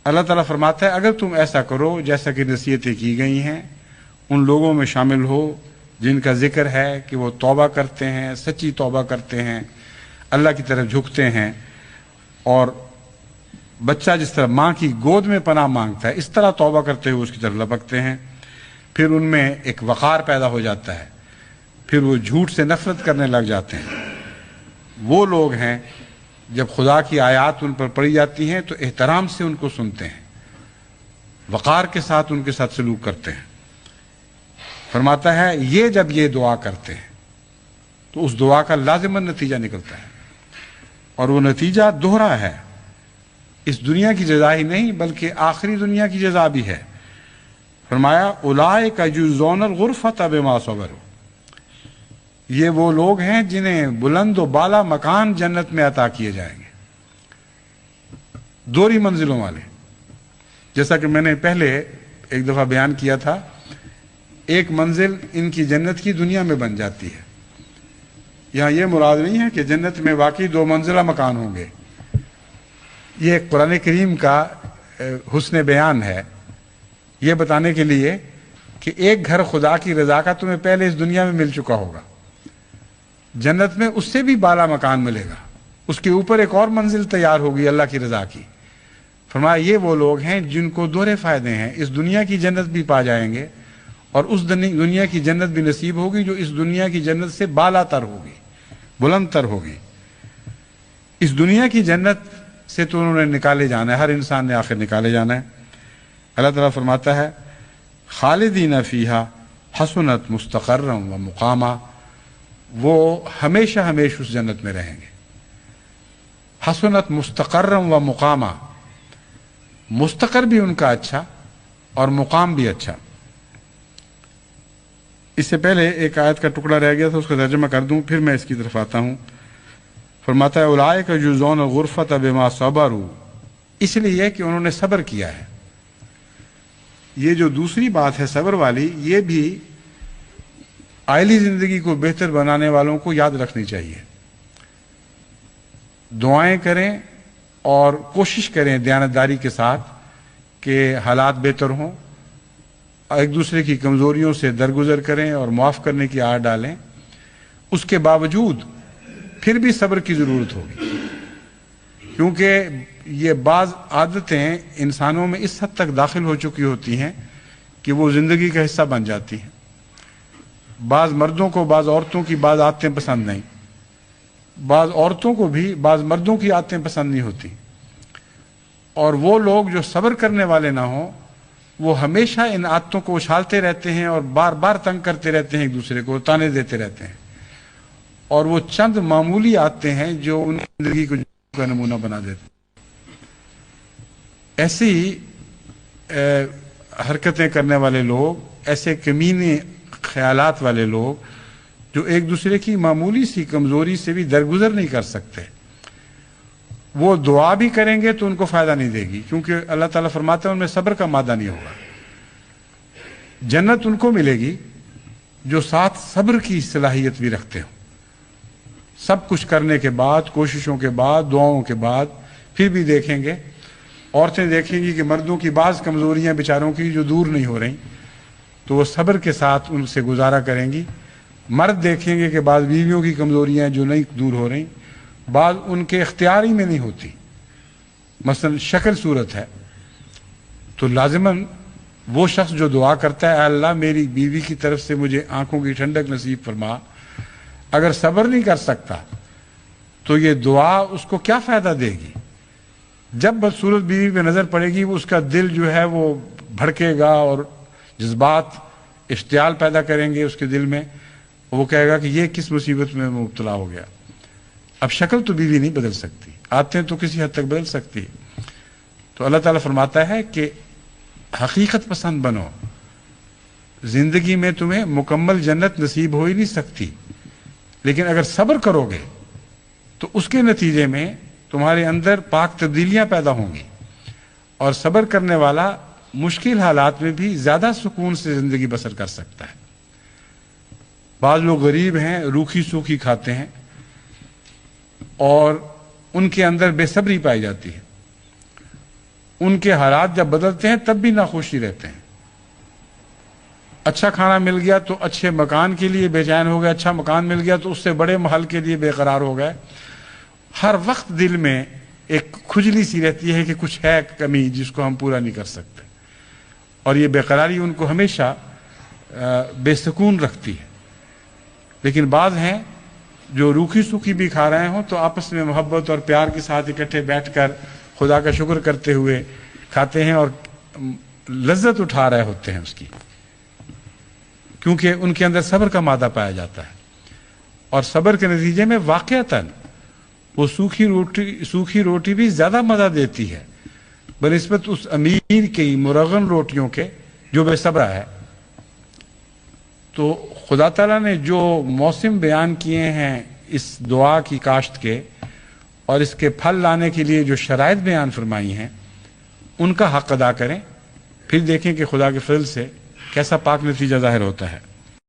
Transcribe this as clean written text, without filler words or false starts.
اللہ تعالیٰ فرماتا ہے اگر تم ایسا کرو جیسا کہ نصیحتیں کی گئی ہیں، ان لوگوں میں شامل ہو جن کا ذکر ہے کہ وہ توبہ کرتے ہیں، سچی توبہ کرتے ہیں، اللہ کی طرف جھکتے ہیں، اور بچہ جس طرح ماں کی گود میں پناہ مانگتا ہے اس طرح توبہ کرتے ہوئے اس کی طرف لپکتے ہیں، پھر ان میں ایک وقار پیدا ہو جاتا ہے، پھر وہ جھوٹ سے نفرت کرنے لگ جاتے ہیں۔ وہ لوگ ہیں جب خدا کی آیات ان پر پڑھی جاتی ہیں تو احترام سے ان کو سنتے ہیں، وقار کے ساتھ ان کے ساتھ سلوک کرتے ہیں۔ فرماتا ہے یہ جب یہ دعا کرتے ہیں تو اس دعا کا لازماً نتیجہ نکلتا ہے، اور وہ نتیجہ دوہرا ہے، اس دنیا کی جزا ہی نہیں بلکہ آخری دنیا کی جزا بھی ہے۔ فرمایا اولئک یجزون الغرفۃ بما صبروا، یہ وہ لوگ ہیں جنہیں بلند و بالا مکان جنت میں عطا کیے جائیں گے، دوہری منزلوں والے۔ جیسا کہ میں نے پہلے ایک دفعہ بیان کیا تھا، ایک منزل ان کی جنت کی دنیا میں بن جاتی ہے۔ یہاں یہ مراد نہیں ہے کہ جنت میں واقعی 2 منزلہ مکان ہوں گے، یہ ایک قرآن کریم کا حسن بیان ہے، یہ بتانے کے لیے کہ ایک گھر خدا کی رضا کا تمہیں پہلے اس دنیا میں مل چکا ہوگا، جنت میں اس سے بھی بالا مکان ملے گا، اس کے اوپر ایک اور منزل تیار ہوگی اللہ کی رضا کی۔ فرمایا یہ وہ لوگ ہیں جن کو دوہرے فائدے ہیں، اس دنیا کی جنت بھی پا جائیں گے اور اس دنیا کی جنت بھی نصیب ہوگی جو اس دنیا کی جنت سے بالا تر ہوگی، بلند تر ہوگی۔ اس دنیا کی جنت سے تو انہوں نے نکالے جانا ہے، ہر انسان نے آخر نکالے جانا ہے۔ اللہ تعالیٰ فرماتا ہے خالدین فیہا حسنت مستقرا و مقاما، وہ ہمیشہ ہمیشہ اس جنت میں رہیں گے۔ حسنت مستقرا و مقاما، مستقر بھی ان کا اچھا اور مقام بھی اچھا۔ اس سے پہلے ایک آیت کا ٹکڑا رہ گیا تھا، اس کا ترجمہ کر دوں پھر میں اس کی طرف آتا ہوں۔ فرماتا ہے اولئک یجزون الغرفۃ بما صبروا، اس لیے کہ انہوں نے صبر کیا ہے۔ یہ جو دوسری بات ہے صبر والی، یہ بھی عائلی زندگی کو بہتر بنانے والوں کو یاد رکھنی چاہیے۔ دعائیں کریں اور کوشش کریں دیانتداری کے ساتھ کہ حالات بہتر ہوں، ایک دوسرے کی کمزوریوں سے درگزر کریں اور معاف کرنے کی آڑ ڈالیں۔ اس کے باوجود پھر بھی صبر کی ضرورت ہوگی، کیونکہ یہ بعض عادتیں انسانوں میں اس حد تک داخل ہو چکی ہوتی ہیں کہ وہ زندگی کا حصہ بن جاتی ہیں۔ بعض مردوں کو بعض عورتوں کی بعض عادتیں پسند نہیں، بعض عورتوں کو بھی بعض مردوں کی عادتیں پسند نہیں ہوتی، اور وہ لوگ جو صبر کرنے والے نہ ہوں وہ ہمیشہ ان عادتوں کو اچھالتے رہتے ہیں اور بار بار تنگ کرتے رہتے ہیں، ایک دوسرے کو تانے دیتے رہتے ہیں، اور وہ چند معمولی عادتیں ہیں جو ان کی زندگی کو کا نمونہ بنا دیتے ہیں۔ ایسی حرکتیں کرنے والے لوگ، ایسے کمینے خیالات والے لوگ جو ایک دوسرے کی معمولی سی کمزوری سے بھی درگزر نہیں کر سکتے، وہ دعا بھی کریں گے تو ان کو فائدہ نہیں دے گی، کیونکہ اللہ تعالیٰ فرماتا ہے ان میں صبر کا مادہ نہیں ہوگا۔ جنت ان کو ملے گی جو ساتھ صبر کی صلاحیت بھی رکھتے ہوں، سب کچھ کرنے کے بعد، کوششوں کے بعد، دعاؤں کے بعد، پھر بھی دیکھیں گے عورتیں دیکھیں گی کہ مردوں کی بعض کمزوریاں بیچاروں کی جو دور نہیں ہو رہی تو وہ صبر کے ساتھ ان سے گزارا کریں گی۔ مرد دیکھیں گے کہ بعض بیویوں کی کمزوریاں جو نہیں دور ہو رہی، بعض ان کے اختیار ہی میں نہیں ہوتی، مثلا شکل صورت ہے، تو لازماً وہ شخص جو دعا کرتا ہے اے اللہ میری بیوی کی طرف سے مجھے آنکھوں کی ٹھنڈک نصیب فرما، اگر صبر نہیں کر سکتا تو یہ دعا اس کو کیا فائدہ دے گی؟ جب بدصورت بیوی پہ نظر پڑے گی وہ اس کا دل جو ہے وہ بھڑکے گا اور جذبات اشتعال پیدا کریں گے اس کے دل میں، وہ کہے گا کہ یہ کس مصیبت میں مبتلا ہو گیا۔ اب شکل تو بیوی نہیں بدل سکتی، عادتیں تو کسی حد تک بدل سکتی، تو اللہ تعالیٰ فرماتا ہے کہ حقیقت پسند بنو، زندگی میں تمہیں مکمل جنت نصیب ہو ہی نہیں سکتی، لیکن اگر صبر کرو گے تو اس کے نتیجے میں تمہارے اندر پاک تبدیلیاں پیدا ہوں گی، اور صبر کرنے والا مشکل حالات میں بھی زیادہ سکون سے زندگی بسر کر سکتا ہے۔ بعض لوگ غریب ہیں، روکھی سوکھی کھاتے ہیں اور ان کے اندر بے صبری پائی جاتی ہے، ان کے حالات جب بدلتے ہیں تب بھی ناخوشی رہتے ہیں. اچھا کھانا مل گیا تو اچھے مکان کے لیے بے چین ہو گئے, اچھا مکان مل گیا تو اس سے بڑے محل کے لیے بے قرار ہو گئے. ہر وقت دل میں ایک کھجلی سی رہتی ہے کہ کچھ ہے کمی جس کو ہم پورا نہیں کر سکتے, اور یہ بے قراری ان کو ہمیشہ بے سکون رکھتی ہے. لیکن بعض ہیں جو روکھی سوکھی بھی کھا رہے ہوں تو آپس میں محبت اور پیار کے ساتھ اکٹھے بیٹھ کر خدا کا شکر کرتے ہوئے کھاتے ہیں اور لذت اٹھا رہے ہوتے ہیں اس کی, کیونکہ ان کے اندر صبر کا مادہ پایا جاتا ہے. اور صبر کے نتیجے میں واقعتاً وہ سوکھی روٹی بھی زیادہ مزہ دیتی ہے بنسبت اس امیر کی مرغن روٹیوں کے جو بے صبر ہے. تو خدا تعالیٰ نے جو موسم بیان کیے ہیں اس دعا کی کاشت کے اور اس کے پھل لانے کے لیے جو شرائط بیان فرمائی ہیں ان کا حق ادا کریں, پھر دیکھیں کہ خدا کے فضل سے کیسا پاک نتیجہ ظاہر ہوتا ہے.